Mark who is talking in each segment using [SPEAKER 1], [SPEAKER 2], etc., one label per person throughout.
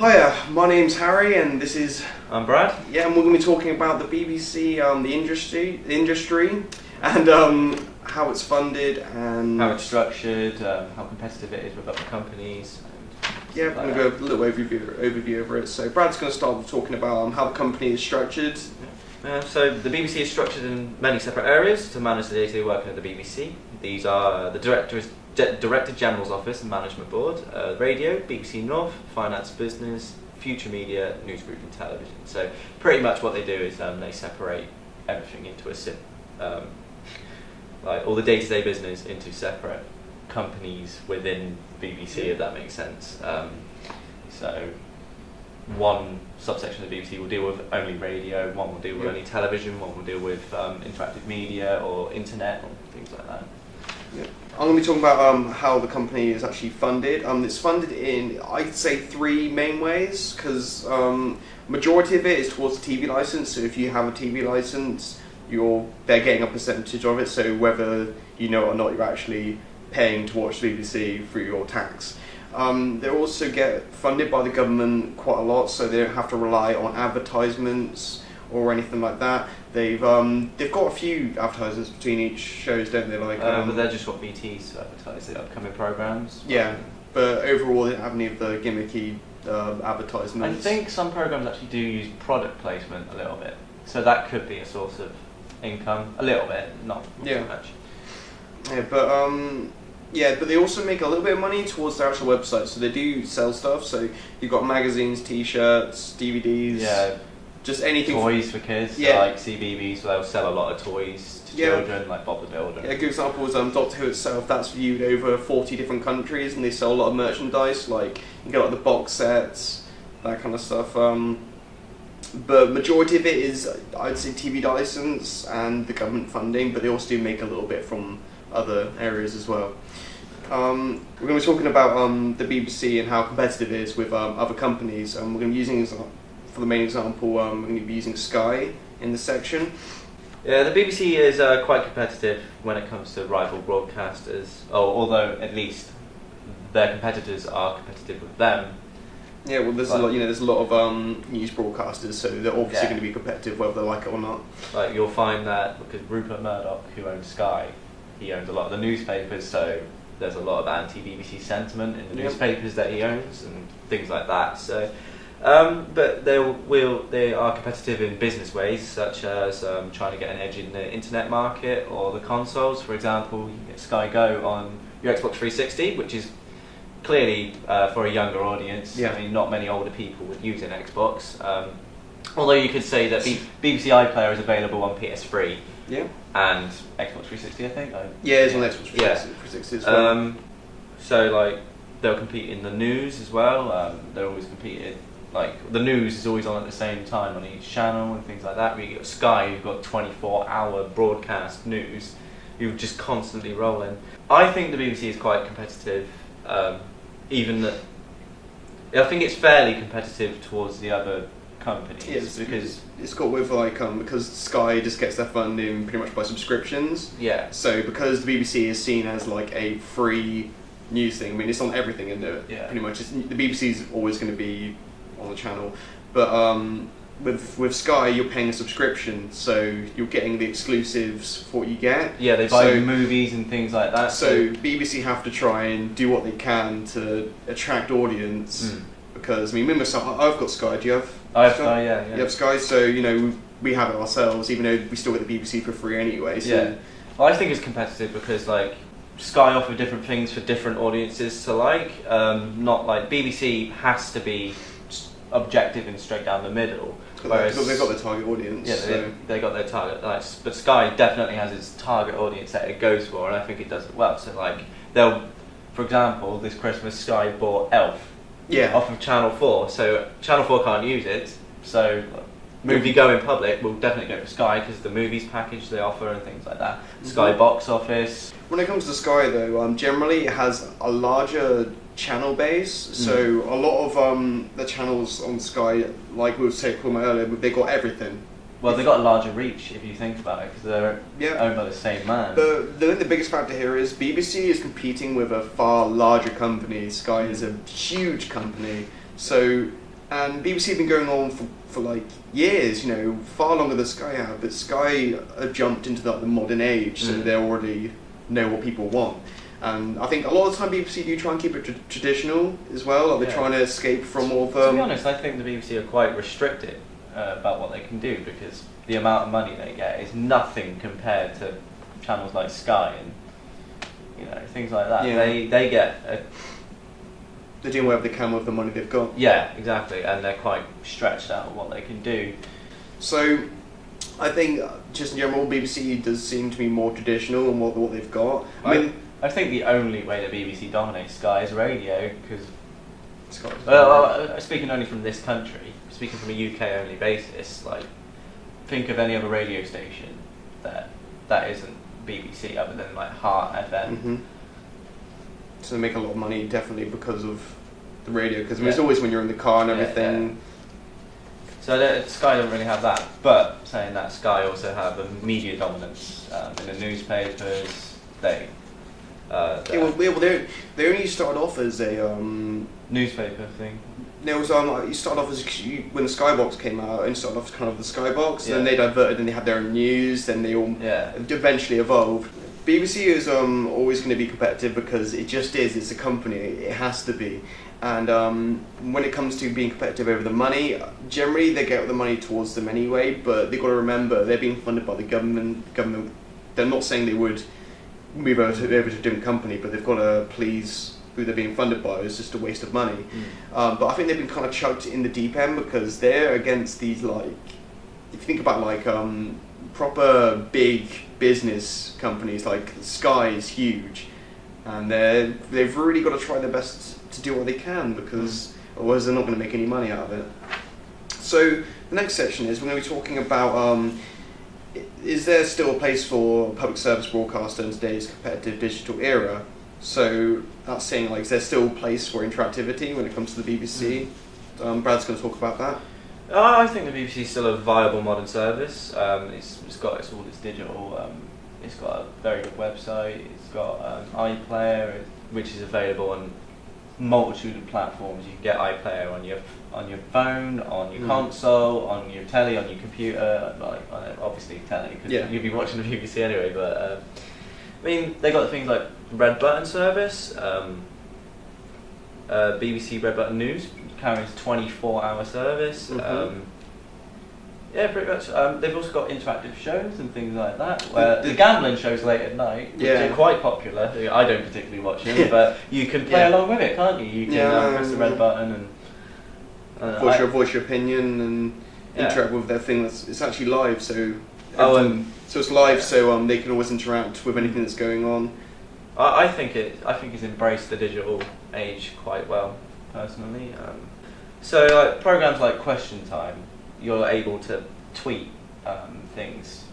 [SPEAKER 1] Hiya, my name's Harry, and this is
[SPEAKER 2] I'm Brad.
[SPEAKER 1] yeah, and we're going to be talking about the BBC, the industry, and how it's funded and
[SPEAKER 2] How it's structured, how competitive it is with other companies.
[SPEAKER 1] yeah, we're going to go a little overview over it. So Brad's going to start with talking about how the company is structured.
[SPEAKER 2] So the BBC is structured in many separate areas to manage the day-to-day working of the BBC. These are the Director General's Office and Management Board, Radio, BBC North, Finance Business, Future Media, News Group and Television. So pretty much what they do is they separate everything into like all the day-to-day business into separate companies within BBC, if that makes sense. So one subsection of the BBC will deal with only radio, one will deal with only television, one will deal with interactive media or internet or things like that.
[SPEAKER 1] Yeah. I'm going to be talking about how the company is actually funded. It's funded in, I'd say, three main ways, because majority of it is towards the TV license. So if you have a TV license, they're getting a percentage of it. So whether you know it or not, you're actually paying to watch the BBC through your tax. They also get funded by the government quite a lot, so they don't have to rely on advertisements or anything like that. They've got a few advertisements between each shows, don't they?
[SPEAKER 2] But they're just what BT's to advertise the upcoming programmes.
[SPEAKER 1] Yeah, but overall they don't have any of the gimmicky advertisements.
[SPEAKER 2] I think some programmes actually do use product placement a little bit, so that could be a source of income, a little bit, not too much.
[SPEAKER 1] Yeah, but they also make a little bit of money towards their actual website, so they do sell stuff. So you've got magazines, T-shirts, DVDs, just anything.
[SPEAKER 2] Toys for kids, like CBeebies, so they'll sell a lot of toys to children, like Bob the Builder.
[SPEAKER 1] Yeah, a good example is Doctor Who itself. That's viewed over 40 different countries, and they sell a lot of merchandise. Like you get like the box sets, that kind of stuff. But majority of it is, I'd say, TV license and the government funding, but they also do make a little bit from other areas as well. We're going to be talking about the BBC and how competitive it is with other companies. We're going to be using, for the main example, we're going to be using Sky in this section.
[SPEAKER 2] Yeah, the BBC is quite competitive when it comes to rival broadcasters, although at least their competitors are competitive with them.
[SPEAKER 1] Yeah, well, there's a lot of news broadcasters, so they're obviously going to be competitive whether they like it or not.
[SPEAKER 2] Like you'll find that because Rupert Murdoch, who owns Sky, he owns a lot of the newspapers, so there's a lot of anti-BBC sentiment in the newspapers that he owns and things like that. So, but they are competitive in business ways, such as trying to get an edge in the internet market or the consoles. For example, you can get Sky Go on your Xbox 360, which is clearly for a younger audience.
[SPEAKER 1] Yeah.
[SPEAKER 2] I mean, not many older people would use an Xbox. Although you could say that BBC iPlayer is available on PS3.
[SPEAKER 1] Yeah.
[SPEAKER 2] And Xbox 360, I think.
[SPEAKER 1] It's on Xbox 360 as well.
[SPEAKER 2] So like they'll compete in the news as well. They're always competing. Like the news is always on at the same time on each channel and things like that. Where you got Sky, you've got 24-hour broadcast news. You're just constantly rolling. I think the BBC is quite competitive. I think it's fairly competitive towards the other companies.
[SPEAKER 1] Yes,
[SPEAKER 2] because
[SPEAKER 1] it's got with because Sky just gets their funding pretty much by subscriptions.
[SPEAKER 2] Yeah.
[SPEAKER 1] So because the BBC is seen as like a free news thing, I mean it's on everything in there.
[SPEAKER 2] Yeah.
[SPEAKER 1] Pretty much, the BBC is always going to be on the channel, but with Sky you're paying a subscription, so you're getting the exclusives for what you get.
[SPEAKER 2] Yeah, they buy movies and things like that.
[SPEAKER 1] So BBC have to try and do what they can to attract audience. Because I mean, remember, I've got Sky. Do you have?
[SPEAKER 2] I have Sky. Yeah.
[SPEAKER 1] You have Sky, so we have it ourselves, even though we still get the BBC for free anyway. So.
[SPEAKER 2] Yeah. Well, I think it's competitive because like Sky offer different things for different audiences to like. Not like BBC has to be objective and straight down the middle.
[SPEAKER 1] Whereas they've got their target audience.
[SPEAKER 2] Yeah, they got their target. But Sky definitely has its target audience that it goes for, and I think it does it well. So like for example, this Christmas Sky bought Elf.
[SPEAKER 1] Yeah.
[SPEAKER 2] Off of Channel 4, so Channel 4 can't use it, so movie going public will definitely go to Sky because the movies package they offer and things like that. Sky Box Office.
[SPEAKER 1] When it comes to Sky though, generally it has a larger channel base, so a lot of the channels on Sky, like we were talking about earlier, they've got everything.
[SPEAKER 2] Well, they've got a larger reach if you think about it, because they're owned by the same man.
[SPEAKER 1] But the biggest factor here is BBC is competing with a far larger company. Sky is a huge company, so And BBC have been going on for like years, you know, far longer than Sky have. But Sky have jumped into the modern age, so they already know what people want. And I think a lot of the time BBC do try and keep it traditional as well. Like they're trying to escape from all of them.
[SPEAKER 2] To be honest, I think the BBC are quite restricted about what they can do, because the amount of money they get is nothing compared to channels like Sky and, you know, things like that.
[SPEAKER 1] Yeah.
[SPEAKER 2] They get
[SPEAKER 1] they're doing whatever they can with the money they've got.
[SPEAKER 2] yeah, exactly, and they're quite stretched out of what they can do.
[SPEAKER 1] So I think just in general, BBC does seem to be more traditional in what they've got.
[SPEAKER 2] I think the only way the BBC dominates Sky is radio, because speaking only from this country, speaking from a UK only basis, like, think of any other radio station that isn't BBC other than like Heart FM.
[SPEAKER 1] Mm-hmm. So they make a lot of money definitely because of the radio, because it's always when you're in the car and everything.
[SPEAKER 2] Yeah. So Sky don't really have that, but saying that, Sky also have a media dominance in the newspapers. They
[SPEAKER 1] only started off as a
[SPEAKER 2] newspaper thing.
[SPEAKER 1] There was you started off as when the Skybox came out, and started off kind of the Skybox, and then they diverted, and they had their own news, then they all eventually evolved. BBC is always going to be competitive because it just is. It's a company. It has to be. And when it comes to being competitive over the money, generally they get the money towards them anyway. But they've got to remember they're being funded by the government. They're not saying they would move over to a different company, but they've got to please who they're being funded by. It's just a waste of money. But I think they've been kind of chucked in the deep end because they're against these, like, if you think about like proper big business companies, like Sky is huge, and they've really got to try their best to do what they can, because otherwise they're not going to make any money out of it. So the next section is we're going to be talking about is there still a place for public service broadcaster in today's competitive digital era? So that's saying, like, is there still a place for interactivity when it comes to the BBC? Brad's going to talk about that.
[SPEAKER 2] I think the BBC is still a viable modern service. It's got all its digital. It's got a very good website. It's got iPlayer, which is available on multitude of platforms. You can get iPlayer on your phone, on your console, on your telly, on your computer. Like, obviously telly, because you'll be watching the BBC anyway. But I mean, they got things like Red Button service, BBC Red Button News carries 24-hour service. Yeah, pretty much. They've also got interactive shows and things like that. Where the gambling shows late at night, which are quite popular. I don't particularly watch them, but you can play along with it, can't you? You can press the red button and
[SPEAKER 1] voice your opinion and interact with their thing. It's actually live, so so it's live, so they can always interact with anything that's going on.
[SPEAKER 2] I think it's embraced the digital age quite well, personally. So like programs like Question Time, you're able to tweet things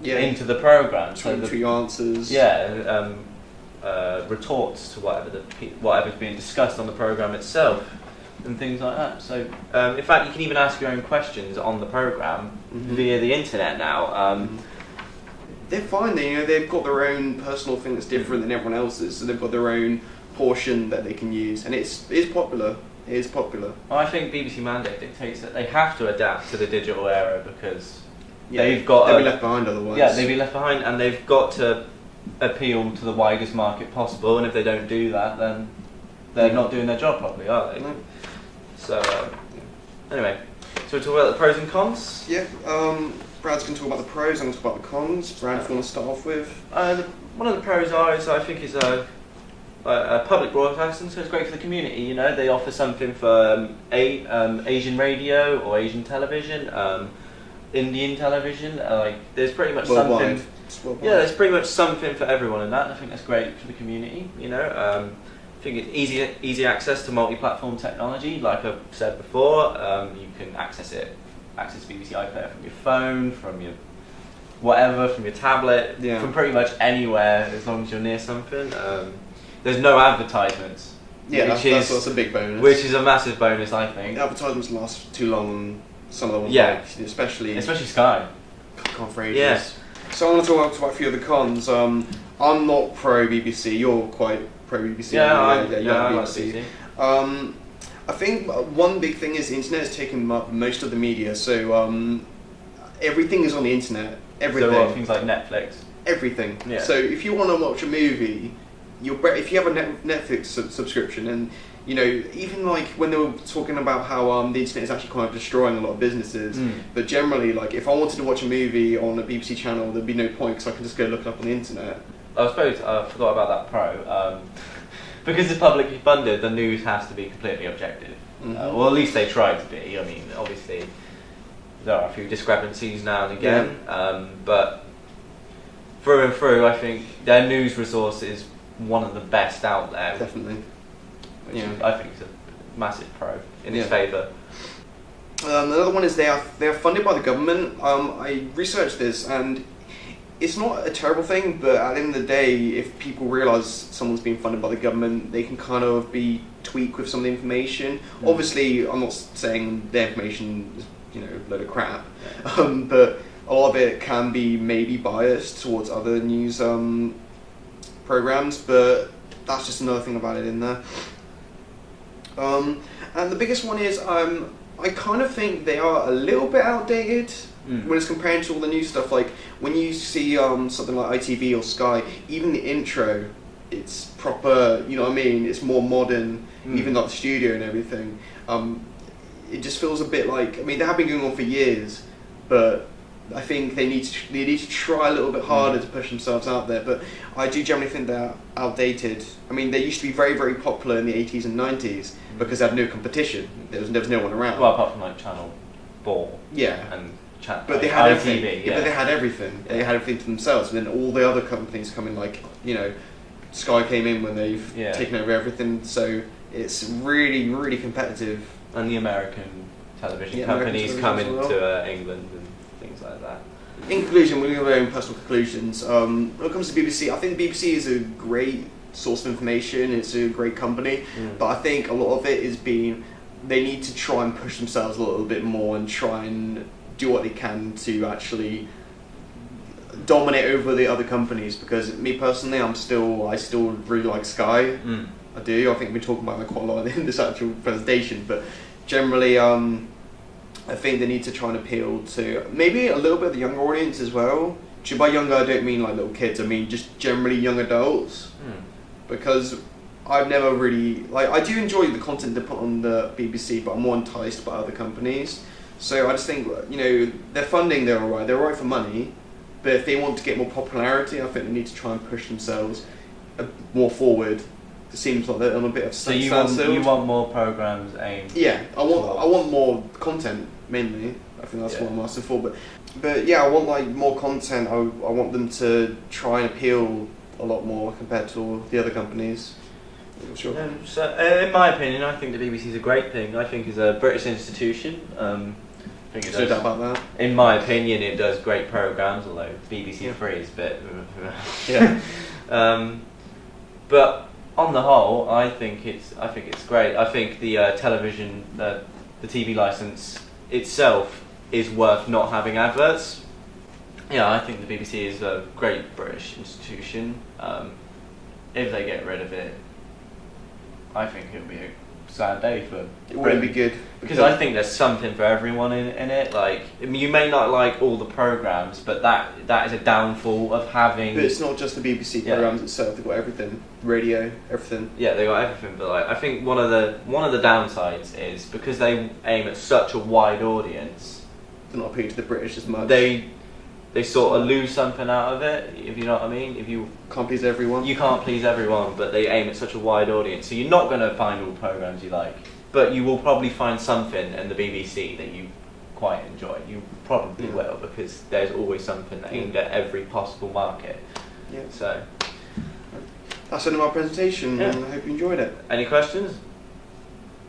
[SPEAKER 2] into the program.
[SPEAKER 1] Tweet answers.
[SPEAKER 2] Retorts to whatever's being discussed on the program itself, and things like that. So in fact, you can even ask your own questions on the program via the internet now.
[SPEAKER 1] They're fine. They've got their own personal thing that's different than everyone else's, so they've got their own portion that they can use, and it's popular. It is popular.
[SPEAKER 2] Well, I think BBC mandate dictates that they have to adapt to the digital era, because they've got
[SPEAKER 1] they'll be left behind otherwise.
[SPEAKER 2] Yeah, they'll be left behind, and they've got to appeal to the widest market possible. And if they don't do that, then they're not doing their job properly, are they? No. So anyway, so we talk about the pros and cons.
[SPEAKER 1] Yeah. Brad's going to talk about the pros. I'm going to talk about the cons. Brad, if you want to start off with.
[SPEAKER 2] One of the pros I think is public broadcasting, so it's great for the community. You know, they offer something for Asian radio or Asian television, Indian television. There's pretty much
[SPEAKER 1] worldwide.
[SPEAKER 2] something. Yeah, there's pretty much something for everyone in that. And I think that's great for the community. You know, I think it's easy access to multi-platform technology. Like I've said before, you can access BBC iPlayer from your phone, from your whatever, from your tablet, from pretty much anywhere as long as you're near something. There's no advertisements.
[SPEAKER 1] Yeah, that's a big bonus.
[SPEAKER 2] Which is a massive bonus, I think.
[SPEAKER 1] The advertisements last too long on some of the ones, especially
[SPEAKER 2] Sky.
[SPEAKER 1] Can't for ages. Yeah. So I want to talk about a few of the cons. I'm not pro BBC. You're quite pro BBC.
[SPEAKER 2] I like BBC.
[SPEAKER 1] I think one big thing is the internet has taken up most of the media. So everything is on the internet. Everything.
[SPEAKER 2] So things like Netflix.
[SPEAKER 1] Everything.
[SPEAKER 2] Yeah.
[SPEAKER 1] So if you want to watch a movie, if you have a Netflix subscription, and you know, even like when they were talking about how the internet is actually kind of destroying a lot of businesses, but generally, like if I wanted to watch a movie on a BBC channel, there'd be no point because I can just go look it up on the internet.
[SPEAKER 2] I suppose I forgot about that pro. Because it's publicly funded, the news has to be completely objective. Or at least they try to be. I mean, obviously, there are a few discrepancies now and again, but through and through, I think their news resource is one of the best out there.
[SPEAKER 1] Definitely.
[SPEAKER 2] Which I think is a massive pro in its favour.
[SPEAKER 1] Another one is they are funded by the government. I researched this, and it's not a terrible thing, but at the end of the day, if people realise someone's being funded by the government, they can kind of be tweaked with some of the information. Obviously, I'm not saying their information is a load of crap, but a lot of it can be maybe biased towards other news programmes, but that's just another thing about it in there. And the biggest one is I kind of think they are a little bit outdated when it's compared to all the new stuff. Like when you see something like ITV or Sky, even the intro, it's proper, you know what I mean? It's more modern, even like the studio and everything. It just feels a bit like, I mean, they have been going on for years, but I think they need to try a little bit harder to push themselves out there. But I do generally think they're outdated. I mean, they used to be very, very popular in the 80s and 90s because they had no competition. There was no one around.
[SPEAKER 2] Well, apart from like Channel 4.
[SPEAKER 1] Yeah.
[SPEAKER 2] And
[SPEAKER 1] but they had
[SPEAKER 2] ITV,
[SPEAKER 1] everything. Yeah, but they had everything. They had everything to themselves. And then all the other companies come in, like, Sky came in when they've taken over everything. So it's really, really competitive.
[SPEAKER 2] And the American television companies come into England and things like that.
[SPEAKER 1] In conclusion, we're going to have our own personal conclusions. When it comes to BBC, I think the BBC is a great source of information. It's a great company, but I think a lot of it is they need to try and push themselves a little bit more and try and do what they can to actually dominate over the other companies. Because me personally, I still really like Sky. I do. I think we're talking about that quite a lot in this actual presentation, but generally, I think they need to try and appeal to maybe a little bit of the younger audience as well. By younger, I don't mean like little kids. I mean just generally young adults. Because I've never really I do enjoy the content they put on the BBC, but I'm more enticed by other companies. So I just think their funding, they're alright. They're alright for money, but if they want to get more popularity, I think they need to try and push themselves more forward. It seems like they're on a bit of standstill.
[SPEAKER 2] So you want more programs aimed?
[SPEAKER 1] Yeah, I want more content mainly. I think that's what I'm asking for. But yeah, I want like more content. I want them to try and appeal a lot more compared to the other companies. Sure.
[SPEAKER 2] So in my opinion, I think the BBC is a great thing. I think it's a British institution. I think it does,
[SPEAKER 1] no doubt about that.
[SPEAKER 2] In my opinion, it does great programs. Although BBC Three is a bit. But on the whole, I think it's great. I think the television, the TV license itself is worth not having adverts. Yeah, I think the BBC is a great British institution. If they get rid of it, I think it'll be a sad day for
[SPEAKER 1] it wouldn't be good
[SPEAKER 2] because I think there's something for everyone in it. Like, I mean, you may not like all the programs, but that is a downfall of having.
[SPEAKER 1] But it's not just the BBC programs itself. They've got everything, radio, everything.
[SPEAKER 2] Yeah, they got everything. But like, I think one of the downsides is because they aim at such a wide audience.
[SPEAKER 1] They're not appealing to the British as much.
[SPEAKER 2] They sort of lose something out of it, if you know what I mean. If you
[SPEAKER 1] can't please everyone.
[SPEAKER 2] You can't please everyone, but they aim at such a wide audience. So you're not going to find all programs you like, but you will probably find something in the BBC that you quite enjoy. You probably will, because there's always something aimed at every possible market. Yeah. So
[SPEAKER 1] that's the end of our presentation, and I hope you enjoyed it.
[SPEAKER 2] Any questions?